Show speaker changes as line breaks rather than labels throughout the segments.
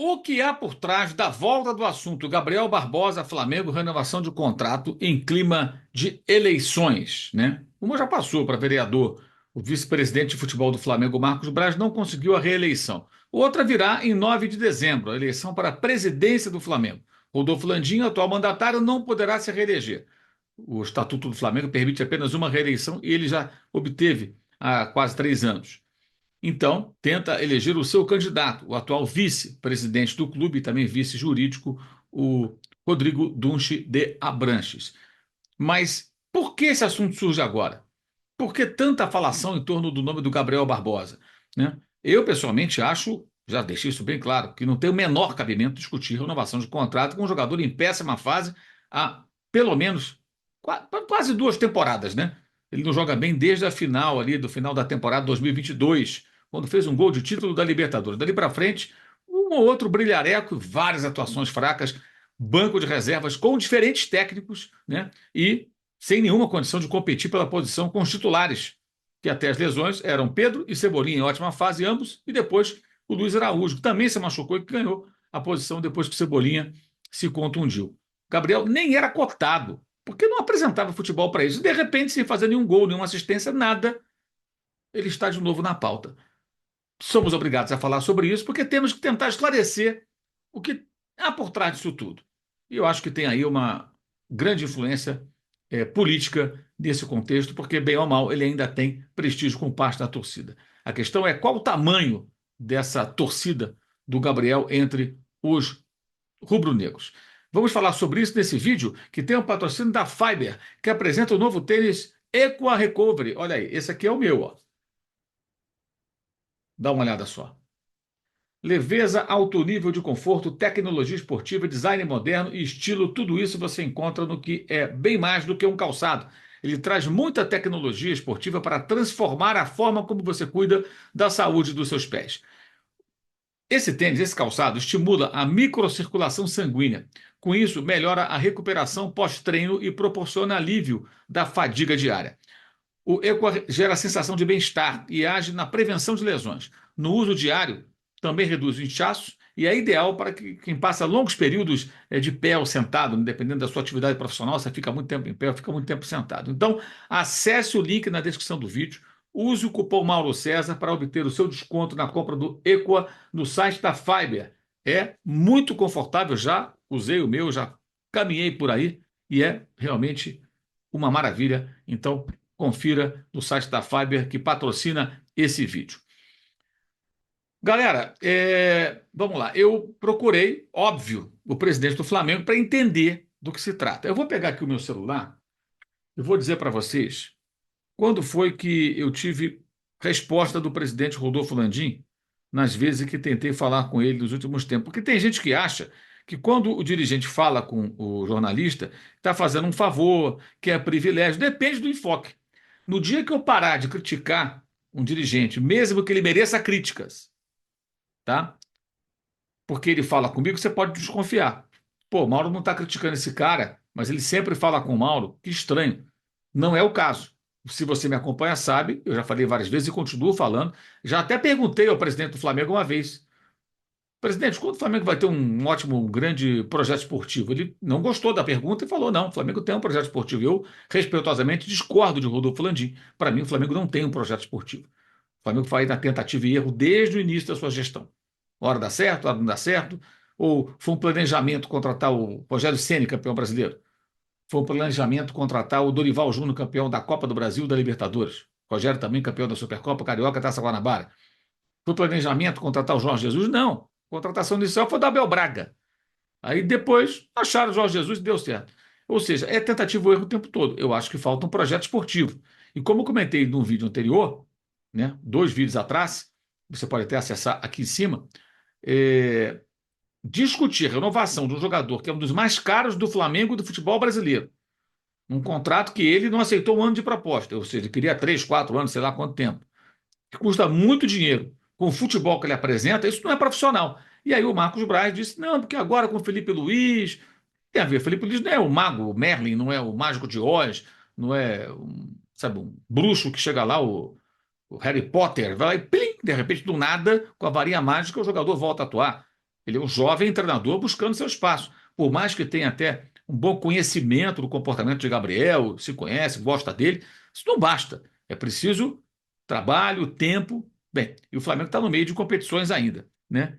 O que há por trás da volta do assunto Gabriel Barbosa, Flamengo, renovação de contrato em clima de eleições, né? Uma já passou para vereador. O vice-presidente de futebol do Flamengo, Marcos Braz, não conseguiu a reeleição. Outra virá em 9 de dezembro, a eleição para a presidência do Flamengo. Rodolfo Landim, atual mandatário, não poderá se reeleger. O Estatuto do Flamengo permite apenas uma reeleição e ele já obteve há quase 3 anos. Então, tenta eleger o seu candidato, o atual vice-presidente do clube e também vice-jurídico, o Rodrigo Dunche de Abranches. Mas por que esse assunto surge agora? Por que tanta falação em torno do nome do Gabriel Barbosa? Né? Eu, pessoalmente, acho, já deixei isso bem claro, que não tem o menor cabimento discutir renovação de contrato com um jogador em péssima fase há pelo menos quase 2 temporadas, né? Ele não joga bem desde a final ali, do final da temporada 2022, quando fez um gol de título da Libertadores. Dali para frente, um ou outro brilhareco, várias atuações fracas, banco de reservas com diferentes técnicos, né? E sem nenhuma condição de competir pela posição com os titulares, que até as lesões eram Pedro e Cebolinha em ótima fase, ambos, e depois o Luiz Araújo, que também se machucou e que ganhou a posição depois que o Cebolinha se contundiu. Gabriel nem era cotado, porque não apresentava futebol para isso. E de repente, sem fazer nenhum gol, nenhuma assistência, nada, ele está de novo na pauta. Somos obrigados a falar sobre isso porque temos que tentar esclarecer o que há por trás disso tudo. E eu acho que tem aí uma grande influência política nesse contexto, porque, bem ou mal, ele ainda tem prestígio com parte da torcida. A questão é qual o tamanho dessa torcida do Gabriel entre os rubro-negros. Vamos falar sobre isso nesse vídeo, que tem o patrocínio da Fiber, que apresenta o novo tênis Equa Recovery. Olha aí, esse aqui é o meu, ó. Dá uma olhada só. Leveza, alto nível de conforto, tecnologia esportiva, design moderno e estilo, tudo isso você encontra no que é bem mais do que um calçado. Ele traz muita tecnologia esportiva para transformar a forma como você cuida da saúde dos seus pés. Esse tênis, esse calçado, estimula a microcirculação sanguínea. Com isso, melhora a recuperação pós-treino e proporciona alívio da fadiga diária. O Equa gera a sensação de bem-estar e age na prevenção de lesões. No uso diário, também reduz o inchaço e é ideal para quem passa longos períodos de pé ou sentado, dependendo da sua atividade profissional, você fica muito tempo em pé ou fica muito tempo sentado. Então, acesse o link na descrição do vídeo, use o cupom Mauro César para obter o seu desconto na compra do Equa no site da Fiber. É muito confortável, já usei o meu, já caminhei por aí e é realmente uma maravilha. Então, confira no site da Fiber que patrocina esse vídeo. Galera, vamos lá. Eu procurei, óbvio, o presidente do Flamengo para entender do que se trata. Eu vou pegar aqui o meu celular e vou dizer para vocês quando foi que eu tive resposta do presidente Rodolfo Landim nas vezes que tentei falar com ele nos últimos tempos. Porque tem gente que acha que quando o dirigente fala com o jornalista, está fazendo um favor, que é privilégio. Depende do enfoque. No dia que eu parar de criticar um dirigente, mesmo que ele mereça críticas, tá? Porque ele fala comigo, você pode desconfiar. Pô, Mauro não está criticando esse cara, mas ele sempre fala com o Mauro. Que estranho. Não é o caso. Se você me acompanha, sabe, eu já falei várias vezes e continuo falando. Já até perguntei ao presidente do Flamengo uma vez: presidente, quando o Flamengo vai ter um ótimo, um grande projeto esportivo? Ele não gostou da pergunta e falou: não, o Flamengo tem um projeto esportivo. Eu, respeitosamente, discordo de Rodolfo Landim. Para mim, o Flamengo não tem um projeto esportivo. O Flamengo faz na tentativa e erro desde o início da sua gestão. Hora dá certo, hora não dá certo. Ou foi um planejamento contratar o Rogério Ceni, campeão brasileiro? Foi um planejamento contratar o Dorival Júnior, campeão da Copa do Brasil e da Libertadores. Rogério também campeão da Supercopa, Carioca, Taça Guanabara. Foi planejamento contratar o Jorge Jesus? Não. A contratação inicial foi da Abel Braga. Aí depois acharam o Jorge Jesus e deu certo. Ou seja, é tentativa e erro o tempo todo. Eu acho que falta um projeto esportivo. E como eu comentei num vídeo anterior, né, 2 vídeos atrás, você pode até acessar aqui em cima, é, discutir a renovação de um jogador que é um dos mais caros do Flamengo e do futebol brasileiro. Um contrato que ele não aceitou um ano de proposta, ou seja, ele queria 3, 4 anos, sei lá quanto tempo, que custa muito dinheiro. Com o futebol que ele apresenta, isso não é profissional. E aí o Marcos Braz disse: não, porque agora com o Felipe Luiz. Tem a ver, Felipe Luiz não é o mago, o Merlin, não é o mágico de Oz, não é sabe, um bruxo que chega lá, o Harry Potter, vai lá e plim, de repente, do nada, com a varinha mágica, o jogador volta a atuar. Ele é um jovem treinador buscando seu espaço. Por mais que tenha até um bom conhecimento do comportamento de Gabriel, se conhece, gosta dele, isso não basta. É preciso trabalho, tempo. Bem, e o Flamengo está no meio de competições ainda, né?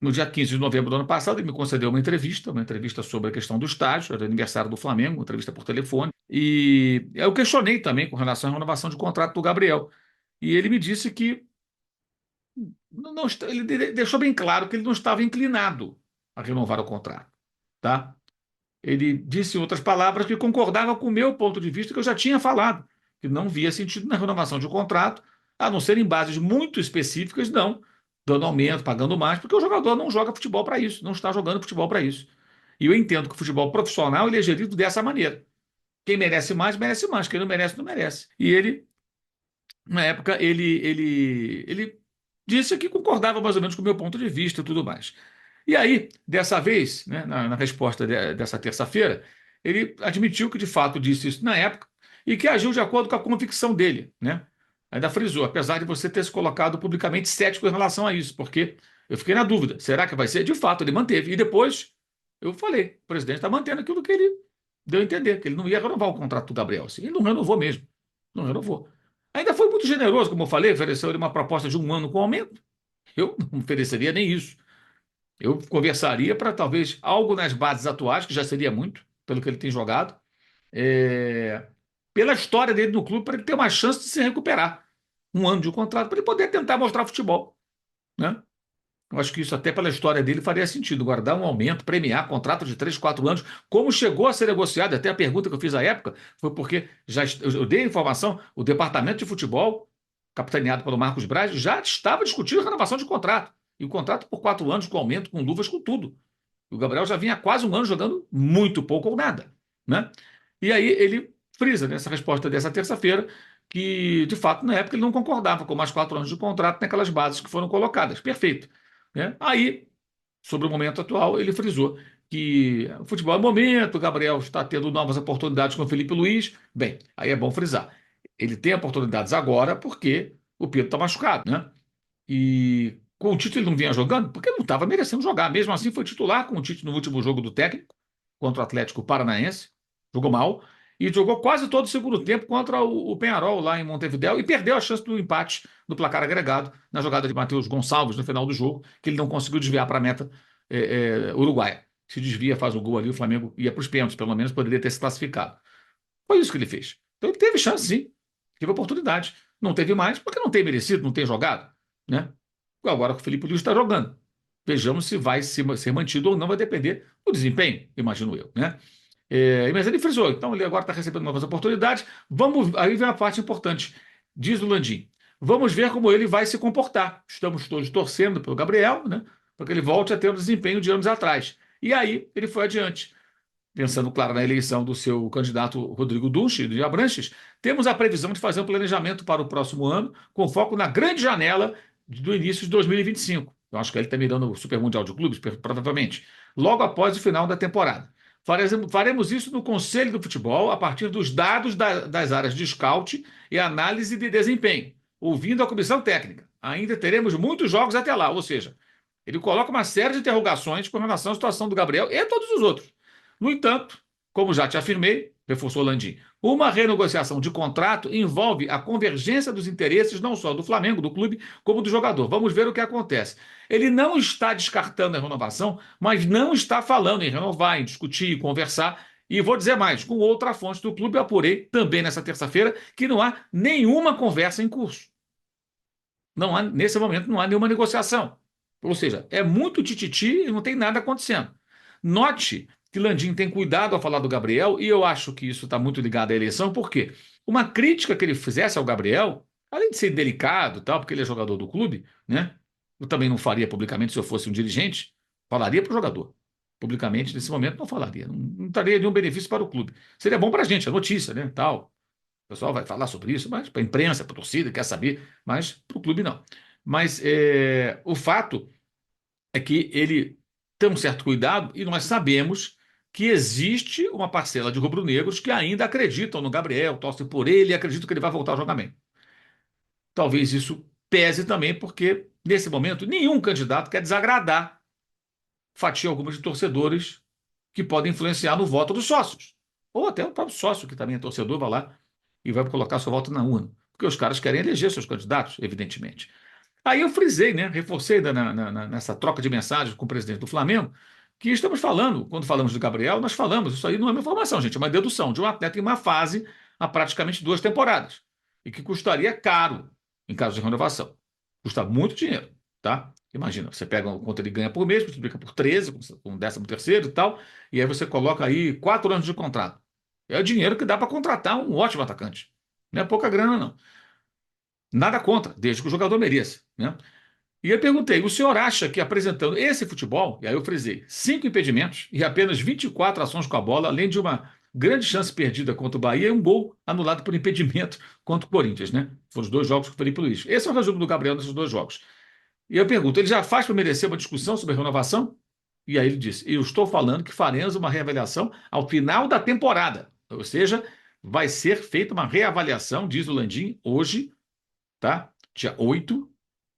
No dia 15 de novembro do ano passado, ele me concedeu uma entrevista sobre a questão do estádio, era aniversário do Flamengo, uma entrevista por telefone. E eu questionei também com relação à renovação de contrato do Gabriel. E ele me disse que ele deixou bem claro que ele não estava inclinado a renovar o contrato, tá? Ele disse, em outras palavras, que concordava com o meu ponto de vista, que eu já tinha falado, que não via sentido na renovação de um contrato, a não ser em bases muito específicas, não, dando aumento, pagando mais, porque o jogador não joga futebol para isso, não está jogando futebol para isso. E eu entendo que o futebol profissional ele é gerido dessa maneira. Quem merece mais, quem não merece, não merece. E ele, na época, ele disse que concordava mais ou menos com o meu ponto de vista e tudo mais. E aí, dessa vez, né, na resposta dessa terça-feira, ele admitiu que de fato disse isso na época e que agiu de acordo com a convicção dele, né? Ainda frisou, apesar de você ter se colocado publicamente cético em relação a isso, porque eu fiquei na dúvida, será que vai ser? De fato, ele manteve. E depois eu falei, o presidente está mantendo aquilo que ele deu a entender, que ele não ia renovar o contrato do Gabriel. Assim, ele não renovou mesmo, não renovou. Ainda foi muito generoso, como eu falei, ofereceu ele uma proposta de 1 ano com aumento. Eu não ofereceria nem isso. Eu conversaria para talvez algo nas bases atuais, que já seria muito, pelo que ele tem jogado, é, pela história dele no clube, para ele ter uma chance de se recuperar. 1 ano de contrato, para ele poder tentar mostrar futebol. Né? Eu acho que isso, até pela história dele, faria sentido. Guardar um aumento, premiar contrato de 3, 4 anos, como chegou a ser negociado, até a pergunta que eu fiz à época, foi porque eu dei a informação, o departamento de futebol, capitaneado pelo Marcos Braz, já estava discutindo a renovação de contrato. E o contrato por 4 anos, com aumento, com luvas, com tudo. O Gabriel já vinha há quase 1 ano jogando muito pouco ou nada, né? E aí ele frisa nessa resposta dessa terça-feira que, de fato, na época ele não concordava com mais 4 anos de contrato naquelas bases que foram colocadas. Perfeito. Né? Aí, sobre o momento atual, ele frisou que o futebol é momento, o Gabriel está tendo novas oportunidades com o Felipe Luiz. Bem, aí é bom frisar. Ele tem oportunidades agora porque o Pedro está machucado, né? E com o Tite ele não vinha jogando porque ele não estava merecendo jogar. Mesmo assim, foi titular com o Tite no último jogo do técnico, contra o Atlético Paranaense. Jogou mal. E jogou quase todo o segundo tempo contra o Peñarol lá em Montevidéu e perdeu a chance do empate no placar agregado na jogada de Matheus Gonçalves no final do jogo, que ele não conseguiu desviar para a meta uruguaia. Se desvia, faz o gol ali, o Flamengo ia para os pênaltis, pelo menos poderia ter se classificado. Foi isso que ele fez. Então ele teve chance, sim. Teve oportunidade. Não teve mais porque não tem merecido, não tem jogado. Né? Agora que o Felipe Luiz está jogando. Vejamos se vai ser mantido ou não, vai depender do desempenho, imagino eu. Né? Mas ele frisou, então ele agora está recebendo novas oportunidades. Aí vem a parte importante, diz o Landim. Vamos ver como ele vai se comportar. Estamos todos torcendo pelo Gabriel, né, para que ele volte a ter o desempenho de anos atrás. E aí ele foi adiante. Pensando, claro, na eleição do seu candidato Rodrigo Duche, de Abranches, temos a previsão de fazer um planejamento para o próximo ano, com foco na grande janela do início de 2025. Eu acho que ele está mirando o Super Mundial de Clubes, provavelmente, logo após o final da temporada. Faremos isso no Conselho do Futebol, a partir dos dados das áreas de scout e análise de desempenho, ouvindo a comissão técnica. Ainda teremos muitos jogos até lá, ou seja, ele coloca uma série de interrogações com relação à situação do Gabriel e todos os outros. No entanto, como já te afirmei, reforçou Landim, uma renegociação de contrato envolve a convergência dos interesses não só do Flamengo, do clube, como do jogador. Vamos ver o que acontece. Ele não está descartando a renovação, mas não está falando em renovar, em discutir, em conversar. E vou dizer mais, com outra fonte do clube, eu apurei também nessa terça-feira que não há nenhuma conversa em curso. Não há, nesse momento, não há nenhuma negociação. Ou seja, é muito tititi e não tem nada acontecendo. Note que Landim tem cuidado ao falar do Gabriel, e eu acho que isso está muito ligado à eleição, porque uma crítica que ele fizesse ao Gabriel, além de ser delicado, tal, porque ele é jogador do clube, né? Eu também não faria publicamente se eu fosse um dirigente, falaria para o jogador. Publicamente, nesse momento, não falaria. Não traria nenhum benefício para o clube. Seria bom para a gente, a notícia, né? Tal. O pessoal vai falar sobre isso, mas para a imprensa, para a torcida, quer saber, mas para o clube não. Mas o fato é que ele tem um certo cuidado e nós sabemos que existe uma parcela de rubro-negros que ainda acreditam no Gabriel, torcem por ele e acreditam que ele vai voltar ao jogar bem. Talvez isso pese também, porque nesse momento nenhum candidato quer desagradar fatia alguma de torcedores que podem influenciar no voto dos sócios. Ou até o próprio sócio, que também é torcedor, vai lá e vai colocar seu voto na urna. Porque os caras querem eleger seus candidatos, evidentemente. Aí eu frisei, né, reforcei nessa troca de mensagens com o presidente do Flamengo, que estamos falando, quando falamos de Gabriel, nós falamos, isso aí não é uma informação, gente, é uma dedução de um atleta em uma fase há praticamente 2 temporadas, e que custaria caro em caso de renovação. Custa muito dinheiro, tá? Imagina, você pega o quanto ele ganha por mês, multiplica por 13, com 13º e tal, e aí você coloca aí 4 anos de contrato. É o dinheiro que dá para contratar um ótimo atacante. Não é pouca grana, não. Nada contra, desde que o jogador mereça, né? E eu perguntei: o senhor acha que apresentando esse futebol, e aí eu frisei, 5 impedimentos e apenas 24 ações com a bola, além de uma grande chance perdida contra o Bahia e um gol anulado por impedimento contra o Corinthians, né? Foram os 2 jogos com o Felipe Luiz. Esse é o resumo do Gabriel nesses 2 jogos. E eu pergunto: ele já faz para merecer uma discussão sobre renovação? E aí ele disse: eu estou falando que faremos uma reavaliação ao final da temporada. Ou seja, vai ser feita uma reavaliação, diz o Landim, hoje, tá? Dia 8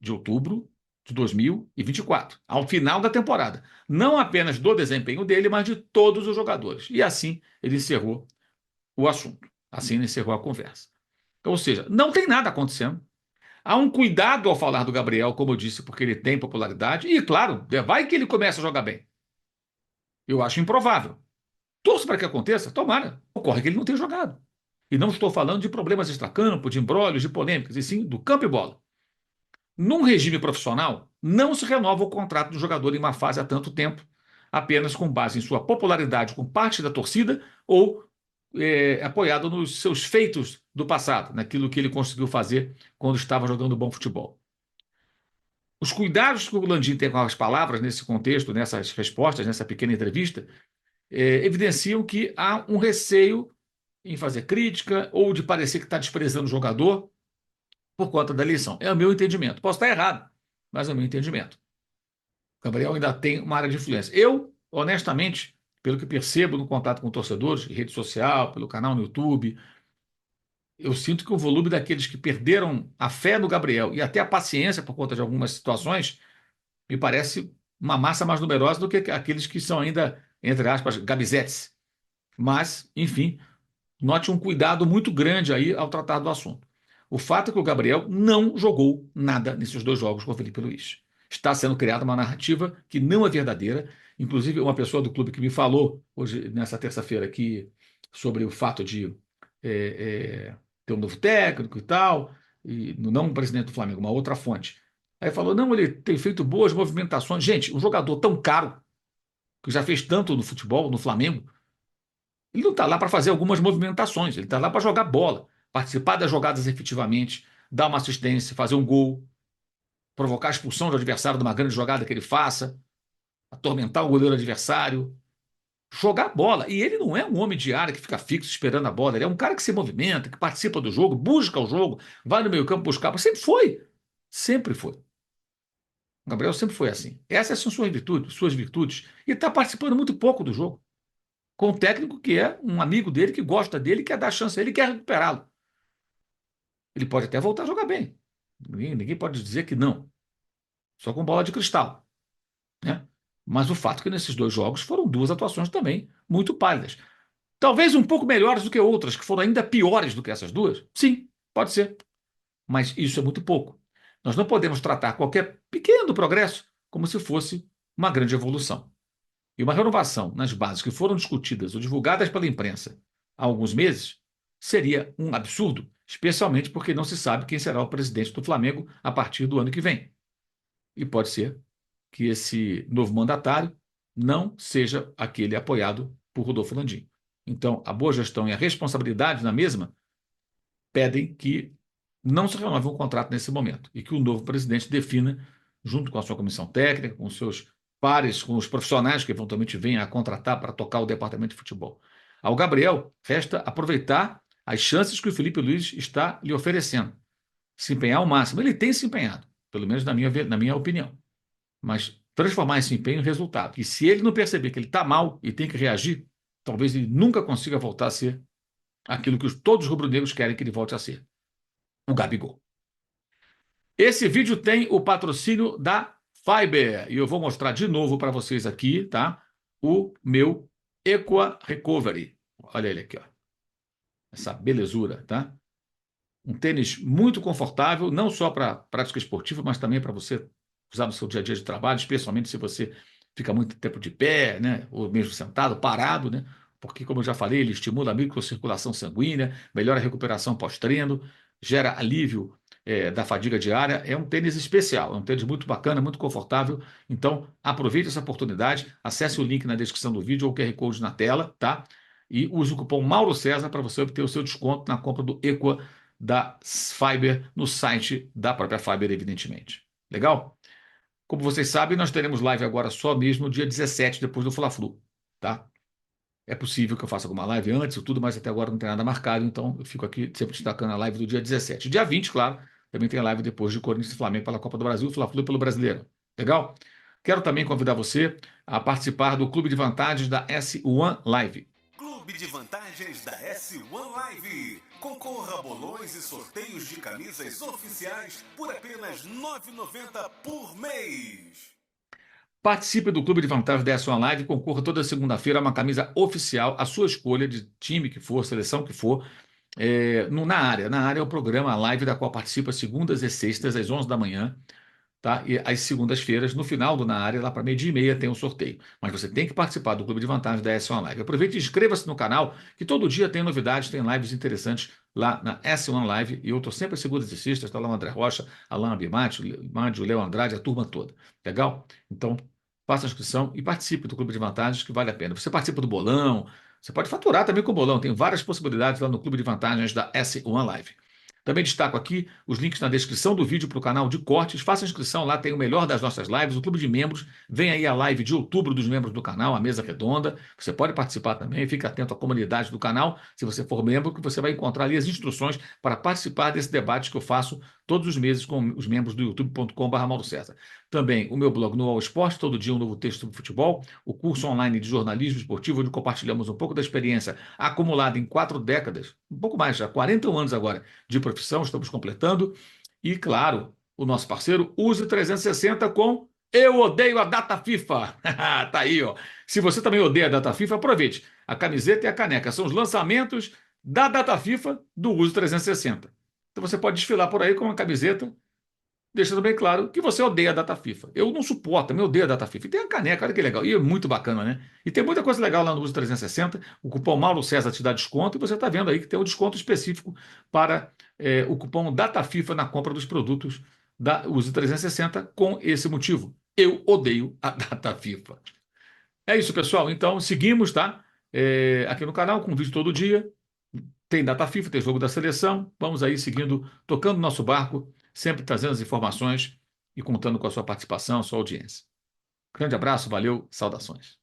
de outubro de 2024, ao final da temporada. Não apenas do desempenho dele, mas de todos os jogadores. E assim ele encerrou o assunto. Assim ele encerrou a conversa. Ou seja, não tem nada acontecendo. Há um cuidado ao falar do Gabriel, como eu disse, porque ele tem popularidade. E, claro, vai que ele começa a jogar bem. Eu acho improvável. Torço para que aconteça, tomara. Ocorre que ele não tem jogado. E não estou falando de problemas extracampo, de embrólios, de polêmicas, e sim do campo e bola. Num regime profissional, não se renova o contrato do jogador em uma fase há tanto tempo, apenas com base em sua popularidade com parte da torcida ou apoiado nos seus feitos do passado, naquilo que ele conseguiu fazer quando estava jogando bom futebol. Os cuidados que o Landim tem com as palavras nesse contexto, nessas respostas, nessa pequena entrevista, evidenciam que há um receio em fazer crítica ou de parecer que está desprezando o jogador por conta da eleição. É o meu entendimento. Posso estar errado, mas é o meu entendimento. O Gabriel ainda tem uma área de influência. Eu, honestamente, pelo que percebo no contato com torcedores, em rede social, pelo canal no YouTube, eu sinto que o volume daqueles que perderam a fé no Gabriel e até a paciência por conta de algumas situações me parece uma massa mais numerosa do que aqueles que são ainda, entre aspas, gabizetes. Mas, enfim, note um cuidado muito grande aí ao tratar do assunto. O fato é que o Gabriel não jogou nada nesses 2 jogos com o Felipe Luiz. Está sendo criada uma narrativa que não é verdadeira. Inclusive, uma pessoa do clube que me falou hoje, nessa terça-feira, aqui, sobre o fato de ter um novo técnico e tal, e não um presidente do Flamengo, uma outra fonte. Aí falou: não, ele tem feito boas movimentações. Gente, um jogador tão caro, que já fez tanto no futebol, no Flamengo, ele não está lá para fazer algumas movimentações, ele está lá para jogar bola, participar das jogadas efetivamente, dar uma assistência, fazer um gol, provocar a expulsão do adversário de uma grande jogada que ele faça, atormentar o goleiro adversário, jogar bola. E ele não é um homem de área que fica fixo esperando a bola, ele é um cara que se movimenta, que participa do jogo, busca o jogo, vai no meio-campo buscar. Sempre foi. Sempre foi. O Gabriel sempre foi assim. Essas são suas virtudes. E está participando muito pouco do jogo. Com um técnico que é um amigo dele, que gosta dele, quer dar chance a ele, quer recuperá-lo. Ele pode até voltar a jogar bem. Ninguém pode dizer que não. Só com bola de cristal, né? Mas o fato é que nesses 2 jogos foram 2 atuações também muito pálidas. Talvez um pouco melhores do que outras, que foram ainda piores do que essas 2. Sim, pode ser. Mas isso é muito pouco. Nós não podemos tratar qualquer pequeno progresso como se fosse uma grande evolução. E uma renovação nas bases que foram discutidas ou divulgadas pela imprensa há alguns meses seria um absurdo, especialmente porque não se sabe quem será o presidente do Flamengo a partir do ano que vem. E pode ser que esse novo mandatário não seja aquele apoiado por Rodolfo Landim. Então, a boa gestão e a responsabilidade na mesma pedem que não se renove um contrato nesse momento e que o novo presidente defina, junto com a sua comissão técnica, com os seus pares, com os profissionais que eventualmente venham a contratar para tocar o departamento de futebol. Ao Gabriel, resta aproveitar as chances que o Felipe Luiz está lhe oferecendo. Se empenhar ao máximo. Ele tem se empenhado, pelo menos na minha opinião. Mas transformar esse empenho em resultado. E se ele não perceber que ele está mal e tem que reagir, talvez ele nunca consiga voltar a ser aquilo que todos os rubro-negros querem que ele volte a ser: o Gabigol. Esse vídeo tem o patrocínio da Fiber. E eu vou mostrar de novo para vocês aqui, tá? O meu Equa Recovery. Olha ele aqui, ó. Essa belezura, tá? Um tênis muito confortável, não só para prática esportiva, mas também para você usar no seu dia a dia de trabalho, especialmente se você fica muito tempo de pé, né? Ou mesmo sentado, parado, né? Porque, como eu já falei, ele estimula a microcirculação sanguínea, melhora a recuperação pós-treino, gera alívio, da fadiga diária. É um tênis especial, é um tênis muito bacana, muito confortável. Então, aproveite essa oportunidade, acesse o link na descrição do vídeo ou o QR Code na tela, tá? E use o cupom Mauro César para você obter o seu desconto na compra do Equa da Fiber no site da própria Fiber, evidentemente. Legal? Como vocês sabem, nós teremos live agora só mesmo no dia 17, depois do Fla-Flu, tá? É possível que eu faça alguma live antes ou tudo, mas até agora não tem nada marcado, então eu fico aqui sempre destacando a live do dia 17. Dia 20, claro, também tem a live depois de Corinthians e Flamengo pela Copa do Brasil, Fla-Flu pelo Brasileiro. Legal? Quero também convidar você a participar do Clube de Vantagens da S1 Live.
Clube de Vantagens da S1 Live. Concorra a bolões e sorteios de camisas oficiais por apenas R$ 9,90 por mês.
Participe do Clube de Vantagens da S1 Live e concorra toda segunda-feira a uma camisa oficial, a sua escolha de time que for, seleção que for, na área. Na área é o programa, a live da qual participa segundas e sextas, às 11 da manhã. Tá? E às segundas-feiras, no final do Na Área, lá para meio-dia e meia, tem um sorteio. Mas você tem que participar do Clube de Vantagens da S1 Live. Aproveite e inscreva-se no canal, que todo dia tem novidades, tem lives interessantes lá na S1 Live. E eu estou sempre às segundas e sextas, está lá o André Rocha, Alain Abimati, o Léo Andrade, a turma toda. Legal? Então, faça a inscrição e participe do Clube de Vantagens, que vale a pena. Você participa do bolão, você pode faturar também com o bolão. Tem várias possibilidades lá no Clube de Vantagens da S1 Live. Também destaco aqui os links na descrição do vídeo para o canal de cortes. Faça a inscrição lá, tem o melhor das nossas lives, o Clube de Membros. Vem aí a live de outubro dos membros do canal, a mesa redonda. Você pode participar também, fique atento à comunidade do canal, se você for membro, que você vai encontrar ali as instruções para participar desse debate que eu faço todos os meses com os membros do youtube.com.br Mauro César. Também o meu blog no All Sport, todo dia um novo texto sobre futebol, o curso online de jornalismo esportivo, onde compartilhamos um pouco da experiência acumulada em 4 décadas, um pouco mais, já 41 anos agora, de profissão, estamos completando. E, claro, o nosso parceiro Use 360 com Eu Odeio a Data FIFA. Tá aí, ó. Se você também odeia a Data FIFA, aproveite. A camiseta e a caneca são os lançamentos da Data FIFA do Use 360. Então você pode desfilar por aí com uma camiseta, deixando bem claro que você odeia a data FIFA. Eu não suporto, eu odeio a data FIFA. E tem a caneca, olha que legal. E é muito bacana, né? E tem muita coisa legal lá no Uso 360. O cupom Mauro César te dá desconto e você está vendo aí que tem um desconto específico para o cupom Data FIFA na compra dos produtos da Uso 360 com esse motivo. Eu odeio a data FIFA. É isso, pessoal. Então, seguimos, tá? Aqui no canal com vídeo todo dia. Tem data FIFA, tem jogo da seleção. Vamos aí seguindo, tocando nosso barco, sempre trazendo as informações e contando com a sua participação, a sua audiência. Grande abraço, valeu, saudações.